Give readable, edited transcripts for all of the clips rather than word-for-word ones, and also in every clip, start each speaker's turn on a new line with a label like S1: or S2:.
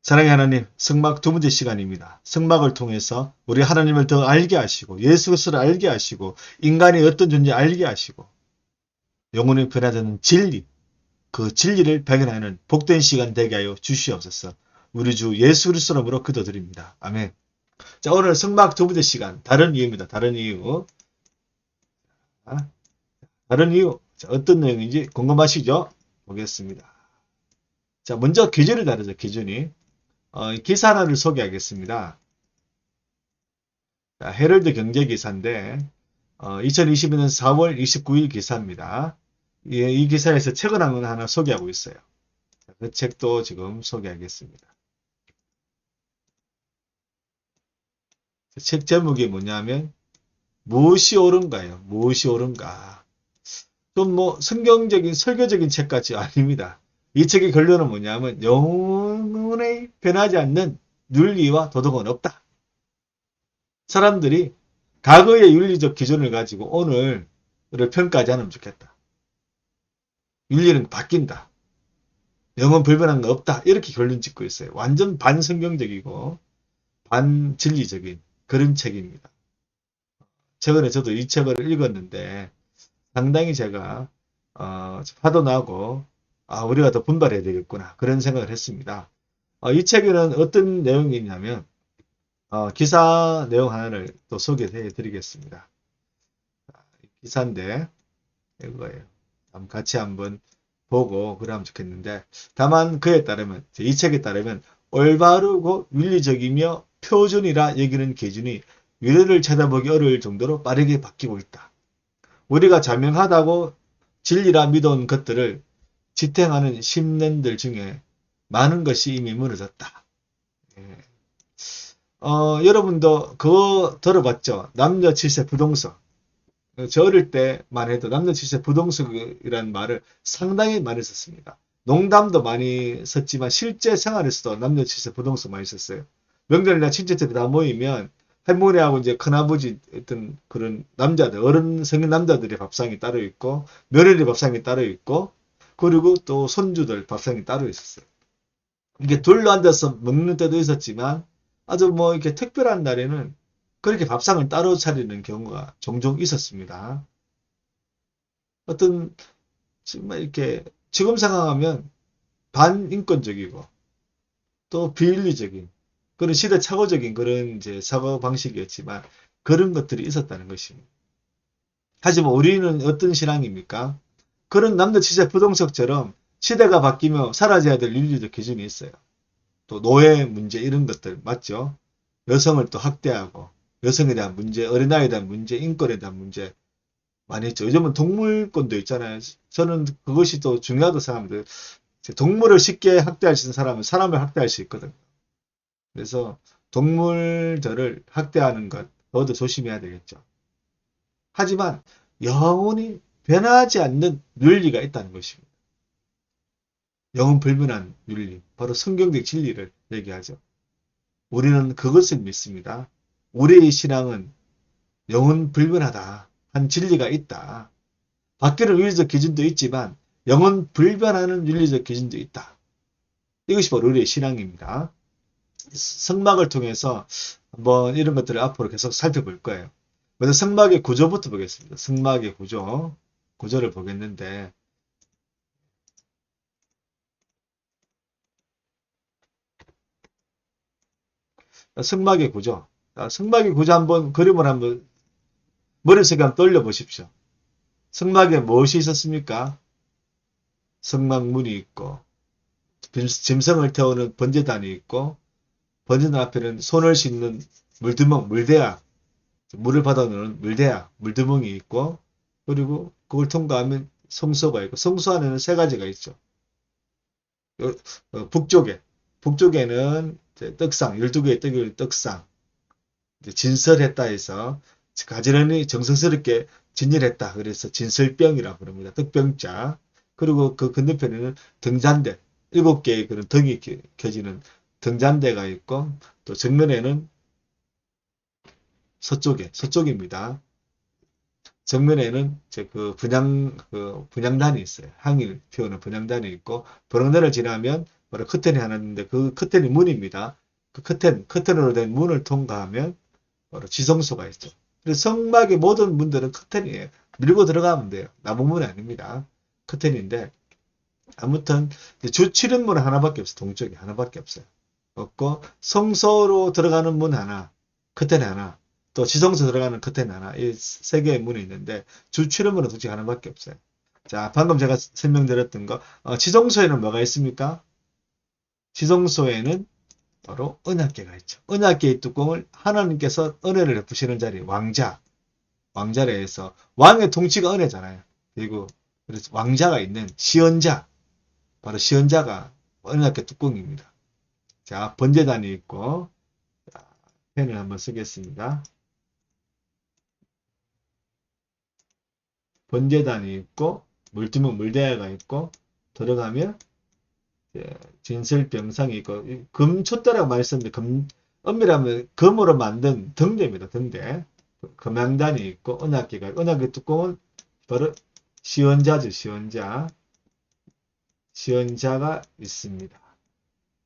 S1: 사랑의 하나님, 성막 두 번째 시간입니다. 성막을 통해서 우리 하나님을 더 알게 하시고 예수 그리스도를 알게 하시고 인간이 어떤 존재 알게 하시고 영혼이 변화되는 진리, 그 진리를 발견하는 복된 시간 되게 하여 주시옵소서. 우리 주 예수 그리스도로 기도드립니다. 아멘. 자, 오늘 성막 두 번째 시간 다른 이유입니다. 다른 이유. 다른 이유. 자, 어떤 내용인지 궁금하시죠? 보겠습니다. 자, 먼저 기준이 다르죠. 기준이. 기사 하나를 소개하겠습니다. 자, 헤럴드 경제기사인데 2022년 4월 29일 기사입니다. 이 기사에서 책을 하나 소개하고 있어요. 그 책도 지금 소개하겠습니다. 책 제목이 뭐냐면 무엇이 옳은가요? 무엇이 옳은가? 좀 뭐 성경적인 설교적인 책 같지 아닙니다. 이 책의 결론은 뭐냐면 영원히 변하지 않는 윤리와 도덕은 없다. 사람들이 과거의 윤리적 기준을 가지고 오늘을 평가하지 않으면 좋겠다. 윤리는 바뀐다. 영은 불변한 거 없다. 이렇게 결론 짓고 있어요. 완전 반성경적이고 반진리적인 그런 책입니다. 최근에 저도 이 책을 읽었는데 상당히 제가 화도 나고 우리가 더 분발해야 되겠구나 그런 생각을 했습니다. 이 책에는 어떤 내용이 있냐면 기사 내용 하나를 또 소개해 드리겠습니다. 기사인데 이거예요. 같이 한번 보고 그러면 좋겠는데 다만 그에 따르면 이 책에 따르면 올바르고 윤리적이며 표준이라 여기는 기준이 미래를 쳐다보기 어려울 정도로 빠르게 바뀌고 있다. 우리가 자명하다고 진리라 믿어온 것들을 지탱하는 10년들 중에 많은 것이 이미 무너졌다. 예. 여러분도 그거 들어봤죠? 남녀 칠세 부동석. 저 어릴 때만 해도 남녀 칠세 부동석이라는 말을 상당히 많이 썼습니다. 농담도 많이 썼지만 실제 생활에서도 남녀 칠세 부동석 많이 썼어요. 명절이나 친척들이 다 모이면 할머니하고 이제 큰아버지 어떤 그런 남자들, 어른 성인 남자들의 밥상이 따로 있고 며느리 밥상이 따로 있고 그리고 또 손주들 밥상이 따로 있었어요. 이게 둘러 앉아서 먹는 때도 있었지만 아주 뭐 이렇게 특별한 날에는 그렇게 밥상을 따로 차리는 경우가 종종 있었습니다. 어떤 정말 이렇게 지금 생각하면 반인권적이고 또 비윤리적인 그런 시대착오적인 그런 이제 사고 방식이었지만 그런 것들이 있었다는 것입니다. 하지만 우리는 어떤 신앙입니까? 그런 남녀치세 부동석처럼 시대가 바뀌며 사라져야 될 윤리적 기준이 있어요. 또 노예 문제 이런 것들 맞죠? 여성을 또 학대하고 여성에 대한 문제, 어린아이에 대한 문제, 인권에 대한 문제 많이 있죠. 요즘은 동물권도 있잖아요. 저는 그것이 또 중요하다고 생각합니다. 동물을 쉽게 학대할 수 있는 사람은 사람을 학대할 수 있거든요. 그래서 동물들을 학대하는 것, 그것도 조심해야 되겠죠. 하지만 영원히 변하지 않는 윤리가 있다는 것입니다. 영원 불변한 윤리, 바로 성경적 진리를 얘기하죠. 우리는 그것을 믿습니다. 우리의 신앙은 영원 불변하다. 한 진리가 있다. 바뀌는 윤리적 기준도 있지만 영원 불변하는 윤리적 기준도 있다. 이것이 바로 우리의 신앙입니다. 성막을 통해서 한번 이런 것들을 앞으로 계속 살펴볼 거예요. 먼저 성막의 구조부터 보겠습니다. 성막의 구조를 보겠는데 성막의 구조. 성막의 구조 한번 그림을 한번 머릿속에 한번 떠올려 보십시오. 성막에 무엇이 있었습니까? 성막문이 있고 짐승을 태우는 번제단이 있고 번제단 앞에는 손을 씻는 물두멍, 물대야, 물을 받아놓는 물대야, 물두멍이 있고 그리고 그걸 통과하면 성소가 있고 성소 안에는 세 가지가 있죠. 북쪽에는 떡상, 12개의 떡을 떡상, 진설했다 해서 가지런히 정성스럽게 진열했다. 그래서 진설병이라고 부릅니다. 떡병자. 그리고 그 건너편에는 등잔대, 7개의 그런 등이 켜지는 등잔대가 있고 또 정면에는 서쪽입니다. 정면에는 그 분향단이 있어요. 향을 피우는 분향단이 있고, 분향단을 지나면 바로 커튼이 하나 있는데 그 커튼이 문입니다. 그 커튼으로 된 문을 통과하면 바로 지성소가 있죠. 그래서 성막의 모든 문들은 커튼이에요. 밀고 들어가면 돼요. 나무 문이 아닙니다. 커튼인데 아무튼 주 출입문 하나밖에 없어요. 동쪽에 하나밖에 없어요. 없고 성소로 들어가는 문 하나, 커튼 하나, 또 지성소 들어가는 커튼 하나, 이 세 개의 문이 있는데 주 출입문은 도대체 하나밖에 없어요. 자, 방금 제가 설명드렸던 거, 지성소에는 뭐가 있습니까? 지성소에는 바로 언약궤가 있죠. 언약궤의 뚜껑을 하나님께서 은혜를 베푸시는 자리, 왕자례에서 왕의 통치가 은혜잖아요. 그리고 그래서 왕자가 있는 시언자, 바로 시언자가 언약궤 뚜껑입니다. 자, 번제단이 있고, 자, 펜을 한번 쓰겠습니다. 번제단이 있고, 물두멍 물대야가 있고, 들어가면 진설병상이 있고, 금촛대라고 말씀드린 엄밀하면 금으로 만든 등대입니다. 등대. 금양단이 있고, 은하기가, 은하기 뚜껑은 바로 시원자죠. 시원자가 있습니다.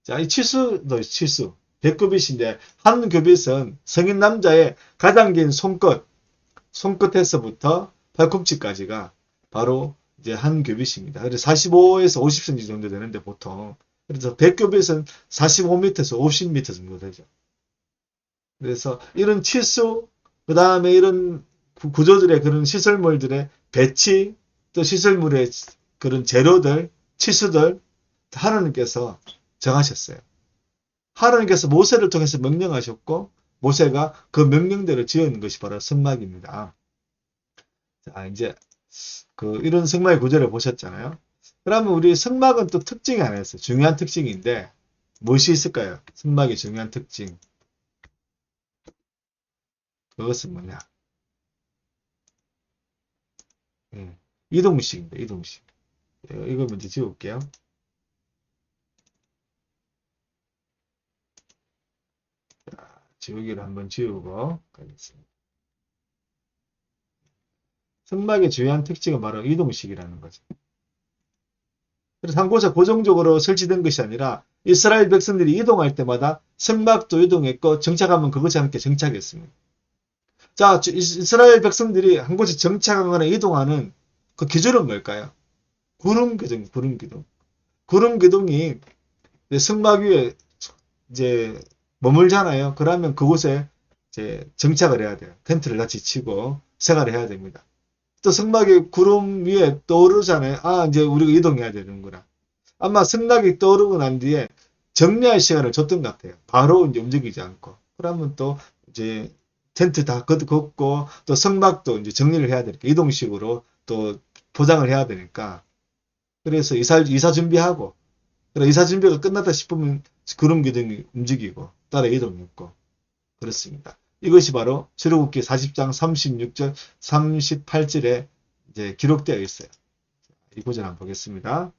S1: 자, 이 치수도 치수. 배꼽잇인데, 한 교빗은 성인 남자의 가장 긴 손끝에서부터 발꿈치까지가 바로 이제 한 교빗입니다. 그래서 45에서 50cm 정도 되는데 보통. 그래서 100교빗은 45m에서 50m 정도 되죠. 그래서 이런 치수, 그 다음에 이런 구조들의 그런 시설물들의 배치, 또 시설물의 그런 재료들, 치수들, 하나님께서 정하셨어요. 하나님께서 모세를 통해서 명령하셨고, 모세가 그 명령대로 지은 것이 바로 성막입니다. 자, 이제 이런 성막의 구조를 보셨잖아요. 그러면 우리 성막은 또 특징이 하나 있어요. 중요한 특징인데 무엇이 있을까요? 성막의 중요한 특징. 그것은 뭐냐? 이동식입니다. 이동식. 이거 먼저 지울게요. 자, 지우기를 한번 지우고 가겠습니다. 성막의 중요한 특징은 바로 이동식이라는 거죠. 그래서 한 곳에 고정적으로 설치된 것이 아니라 이스라엘 백성들이 이동할 때마다 성막도 이동했고 정착하면 그것이 함께 정착했습니다. 자, 이스라엘 백성들이 한 곳에 정착하거나 이동하는 그 기준은 뭘까요? 구름기둥, 구름기둥. 구름기둥이 성막 위에 이제 머물잖아요. 그러면 그곳에 이제 정착을 해야 돼요. 텐트를 같이 치고 생활을 해야 됩니다. 또 성막이 구름 위에 떠오르잖아요. 아, 이제 우리가 이동해야 되는구나. 아마 성막이 떠오르고 난 뒤에 정리할 시간을 줬던 것 같아요. 바로 이제 움직이지 않고. 그러면 또 이제 텐트 다 걷고 또 성막도 이제 정리를 해야 되니까 이동식으로 또 포장을 해야 되니까. 그래서 이사 준비하고, 그래 이사 준비가 끝났다 싶으면 구름 기둥이 움직이고 따라 이동했고 그렇습니다. 이것이 바로 출애굽기 40장 36절 38절에 이제 기록되어 있어요. 이 구절 한번 보겠습니다.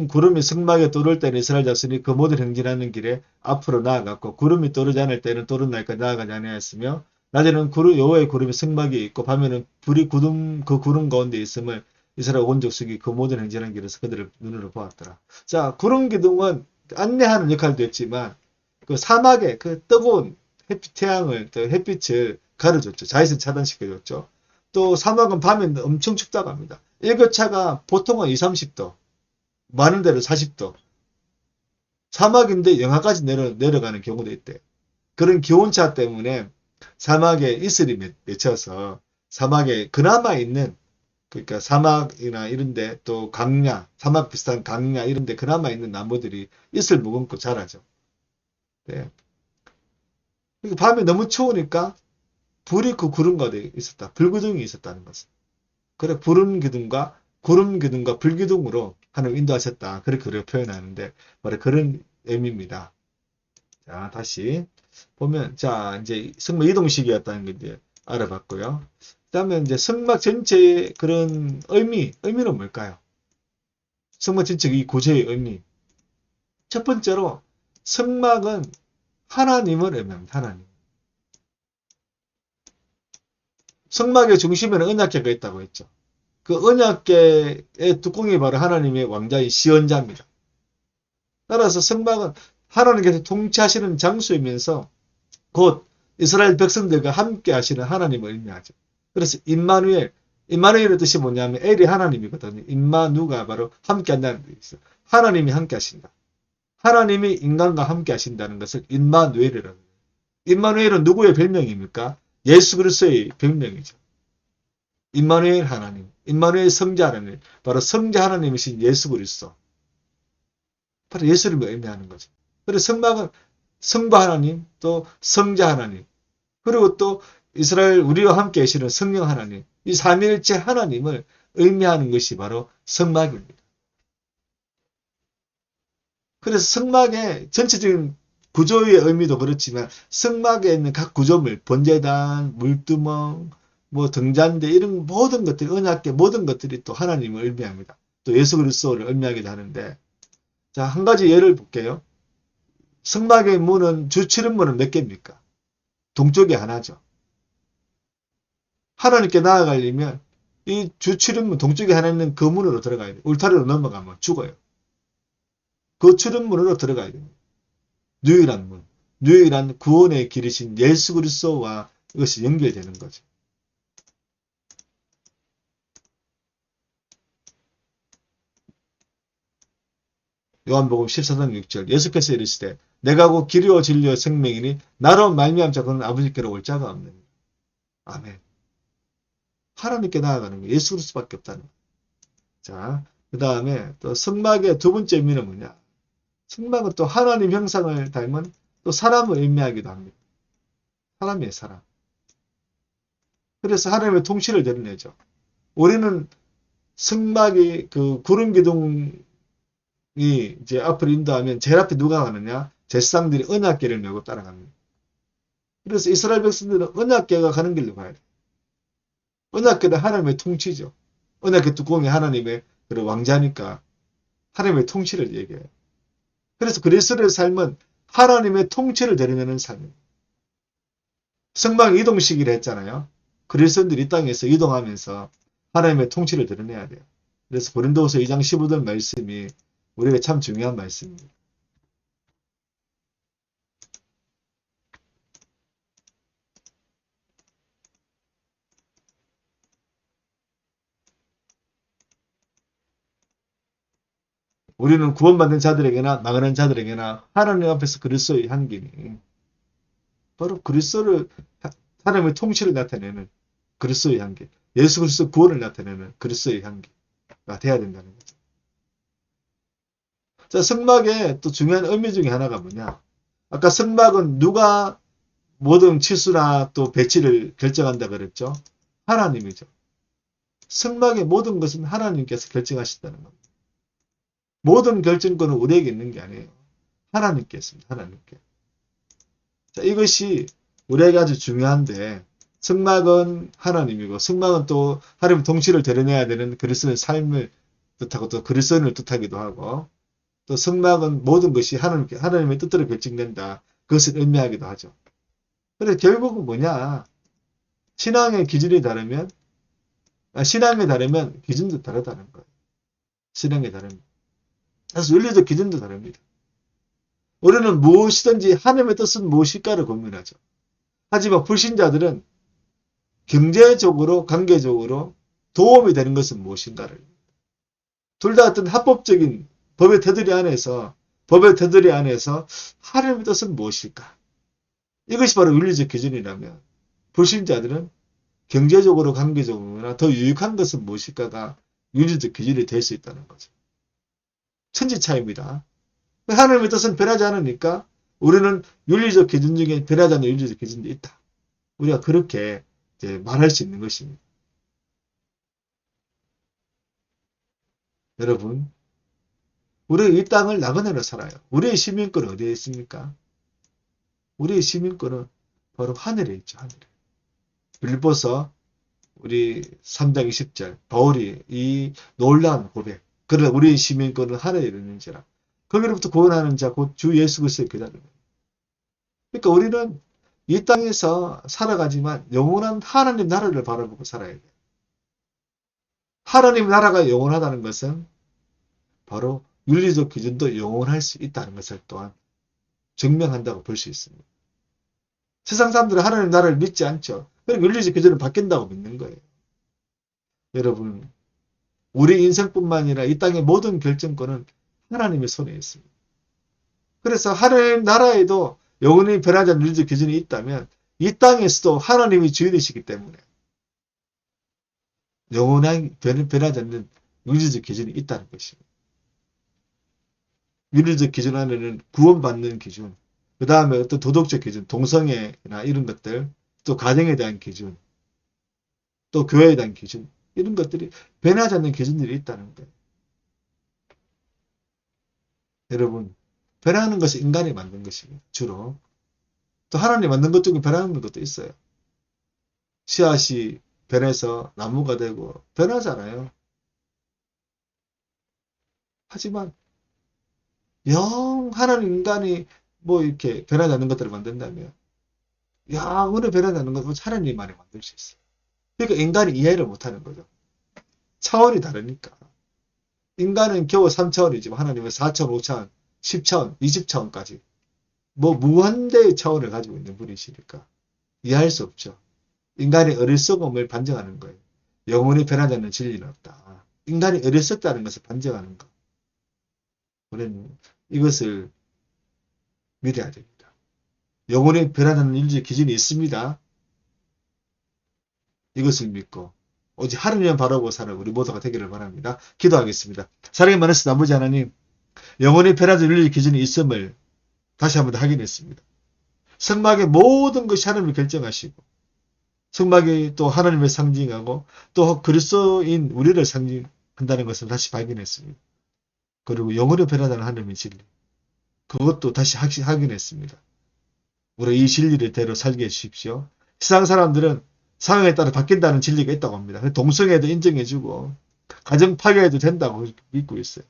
S1: 구름이 성막에 떠오를 때는 이스라엘 자손이 그 모든 행진하는 길에 앞으로 나아갔고 구름이 떠오르지 않을 때는 떠오른 날까지 나아가지 아니하였으며 낮에는 여호와의 구름이 성막에 있고 밤에는 불이 그 구름 가운데 있음을 이스라엘 온 족속이 그 모든 행진하는 길에서 그들을 눈으로 보았더라. 자, 구름 기둥은 안내하는 역할도 했지만 그 사막의 그 뜨거운 태양을 또 햇빛을 가려줬죠. 자외선 차단시켜줬죠. 또 사막은 밤에 엄청 춥다고 합니다. 일교차가 보통은 2, 30도. 많은 데로 40도. 사막인데 영하까지 내려가는 경우도 있대요. 그런 기온차 때문에 사막에 이슬이 맺혀서 사막에 그나마 있는, 그러니까 사막이나 이런데 또 강야, 사막 비슷한 강야 이런데 그나마 있는 나무들이 이슬 머금고 자라죠. 네. 밤에 너무 추우니까 불이 그 구름 가운데 있었다. 불기둥이 있었다는 것은. 그래, 구름 기둥과 불기둥으로 하나님 인도하셨다. 그렇게 우리가 표현하는데, 바로 그런 의미입니다. 자, 다시 보면, 자, 이제 성막 이동식이었다는 건데, 알아봤고요. 그 다음에 이제 성막 전체의 그런 의미는 뭘까요? 성막 전체 이 구조의 의미. 첫 번째로 성막은 하나님을 의미합니다. 하나님. 성막의 중심에는 언약궤가 있다고 했죠. 그 언약궤의 뚜껑이 바로 하나님의 왕자인 시언자입니다. 따라서 성막은 하나님께서 통치하시는 장소이면서 곧 이스라엘 백성들과 함께 하시는 하나님을 의미하죠. 그래서 임마누엘의 뜻이 뭐냐면 엘이 하나님이거든요. 임마누가 바로 함께 한다는 뜻이죠. 하나님이 함께 하신다. 하나님이 인간과 함께 하신다는 것을 임마누엘이라고 해요. 임마누엘은 누구의 별명입니까? 예수 그리스도의 별명이죠. 임마누엘 하나님, 임마누엘 성자 하나님, 바로 성자 하나님이신 예수 그리스도. 바로 예수를 의미하는 거죠. 그래서 성막은 성부 하나님, 또 성자 하나님, 그리고 또 이스라엘 우리와 함께 계시는 성령 하나님, 이 삼위일체 하나님을 의미하는 것이 바로 성막입니다. 그래서 성막의 전체적인 구조의 의미도 그렇지만 성막에 있는 각 구조물, 번제단, 물두멍, 뭐 등잔대 이런 모든 것들이 언약궤 모든 것들이 또 하나님을 의미합니다. 또 예수 그리스도를 의미하기도 하는데 자, 한 가지 예를 볼게요. 성막의 문은 주칠문은 몇 개입니까? 동쪽에 하나죠. 하나님께 나아가려면 이 주칠문 동쪽에 하나 있는 그 문으로 들어가야 돼요. 울타리로 넘어가면 죽어요. 그 출입문으로 들어가야 됩니다. 유일한 문, 유일한 구원의 길이신 예수 그리스도와 이것이 연결되는 거죠. 요한복음 14장 6절 예수께서 이르시되 내가 곧 길이요 진리요 생명이니 나로 말미암 자고는 아버지께로 올 자가 없느니라. 아멘. 하나님께 나아가는 거 예수 그리스도밖에 없다는 거. 자, 그 다음에 또 성막의 두 번째 의미는 뭐냐? 성막은 또 하나님 형상을 닮은 또 사람을 의미하기도 합니다. 사람이에요, 사람. 그래서 하나님의 통치를 드러내죠. 우리는 성막이 그 구름 기둥이 이제 앞으로 인도하면 제일 앞에 누가 가느냐? 제사장들이 언약궤를 메고 따라갑니다. 그래서 이스라엘 백성들은 언약궤가 가는 길로 가야 돼요. 언약궤는 하나님의 통치죠. 언약궤 뚜껑이 하나님의 그런 왕자니까 하나님의 통치를 얘기해요. 그래서 그리스도의 삶은 하나님의 통치를 드러내는 삶입니다. 성막 이동시기를 했잖아요. 그리스도인들이 이 땅에서 이동하면서 하나님의 통치를 드러내야 돼요. 그래서 고린도후서 2장 15절 말씀이 우리에게 참 중요한 말씀입니다. 우리는 구원받는 자들에게나 나가는 자들에게나 하나님 앞에서 그리스도의 향기니 바로 그리스도를 하나님의 통치를 나타내는 그리스도의 향기, 예수 그리스도 구원을 나타내는 그리스도의 향기가 돼야 된다는 거죠. 자, 성막의 또 중요한 의미 중에 하나가 뭐냐? 아까 성막은 누가 모든 치수나 또 배치를 결정한다 그랬죠? 하나님이죠. 성막의 모든 것은 하나님께서 결정하신다는 겁니다. 모든 결정권은 우리에게 있는 게 아니에요. 하나님께 있습니다. 하나님께. 자, 이것이 우리에게 아주 중요한데 성막은 하나님이고 성막은 또 하나님의 통치를 드러내야 되는 그리스도의 삶을 뜻하고 또 그리스도인을 뜻하기도 하고 또 성막은 모든 것이 하나님의 뜻대로 결정된다. 그것을 의미하기도 하죠. 그런데 결국은 뭐냐? 신앙의 기준이 다르면 신앙에 다르면 기준도 다르다는 거예요. 신앙에 다릅니다. 그래서 윤리적 기준도 다릅니다. 우리는 무엇이든지 하나님의 뜻은 무엇일까를 고민하죠. 하지만 불신자들은 경제적으로, 관계적으로 도움이 되는 것은 무엇인가를. 둘 다 어떤 합법적인 법의 테두리 안에서 하나님의 뜻은 무엇일까? 이것이 바로 윤리적 기준이라면 불신자들은 경제적으로, 관계적으로나 더 유익한 것은 무엇일까가 윤리적 기준이 될 수 있다는 거죠. 천지 차이입니다. 하나님의 뜻은 변하지 않으니까 우리는 윤리적 기준 중에 변하지 않는 윤리적 기준도 있다. 우리가 그렇게 이제 말할 수 있는 것입니다. 여러분, 우리 이 땅을 나그네로 살아요. 우리의 시민권은 어디에 있습니까? 우리의 시민권은 바로 하늘에 있죠. 하늘에. 빌립보서 우리 3장 20절 바울이 이 놀라운 고백, 그러나 우리 시민권은 하늘에 이르는지라. 거기로부터 구원하는 자 곧 주 예수 그리스도의 그자는. 그러니까 우리는 이 땅에서 살아가지만 영원한 하나님 나라를 바라보고 살아야 돼. 하나님 나라가 영원하다는 것은 바로 윤리적 기준도 영원할 수 있다는 것을 또한 증명한다고 볼 수 있습니다. 세상 사람들은 하나님 나라를 믿지 않죠. 그러니까 윤리적 기준은 바뀐다고 믿는 거예요. 여러분, 우리 인생뿐만 아니라 이 땅의 모든 결정권은 하나님의 손에 있습니다. 그래서 하나님 나라에도 영원히 변하지 않는 윤리적 기준이 있다면 이 땅에서도 하나님이 주인이시기 때문에 영원히 변하지 않는 윤리적 기준이 있다는 것입니다. 윤리적 기준 안에는 구원받는 기준, 그 다음에 어떤 도덕적 기준, 동성애나 이런 것들, 또 가정에 대한 기준, 또 교회에 대한 기준, 이런 것들이 변하지 않는 기준들이 있다는 거예요. 여러분, 변하는 것이 인간이 만든 것입니다. 주로. 또 하나님 만든 것 중에 변하는 것도 있어요. 씨앗이 변해서 나무가 되고 변하잖아요. 하지만 영 하나님 인간이 뭐 이렇게 변하지 않는 것들을 만든다면 영원히 변하지 않는 것은 하나님만이 만들 수 있어요. 그러니까 인간이 이해를 못하는 거죠. 차원이 다르니까. 인간은 겨우 3차원이지만 하나님은 4차원, 5차원, 10차원, 20차원까지 뭐 무한대의 차원을 가지고 있는 분이시니까 이해할 수 없죠. 인간의 어리석음을 반증하는 거예요. 영원히 변하지 않는 진리는 없다. 인간이 어리석다는 것을 반증하는 것. 우리는 이것을 믿어야 됩니다. 영원히 변하지 않는 인류의 기준이 있습니다. 이것을 믿고 오직 하느님만 바라보고 사는 우리 모두가 되기를 바랍니다. 기도하겠습니다. 사랑의 많으신 아버지 하나님, 영원히 변하지 않는 인류의 기준이 있음을 다시 한번 확인했습니다. 성막의 모든 것이 하나님을 결정하시고 성막이 또 하나님을 상징하고 또 그리스도인 우리를 상징한다는 것을 다시 발견했습니다. 그리고 영원히 변하다는 하나님의 진리, 그것도 다시 확인했습니다. 우리 이 진리를 대로 살게 해주십시오. 세상 사람들은 상황에 따라 바뀐다는 진리가 있다고 합니다. 동성애도 인정해주고 가정 파괴해도 된다고 믿고 있어요.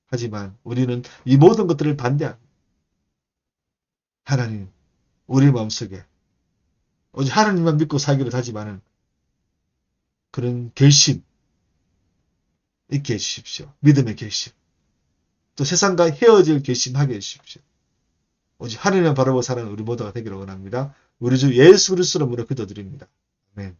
S1: 하지만 우리는 이 모든 것들을 반대합니다. 하나님, 우리 마음속에 오직 하나님만 믿고 살기를 하지만은 그런 결심 있게 해주십시오. 믿음의 결심. 또 세상과 헤어질 결심하게 해주십시오. 오직 하나님만 바라보고 사는 우리 모두가 되기를 원합니다. 우리 주 예수 그리스도로 기도드립니다. 아멘.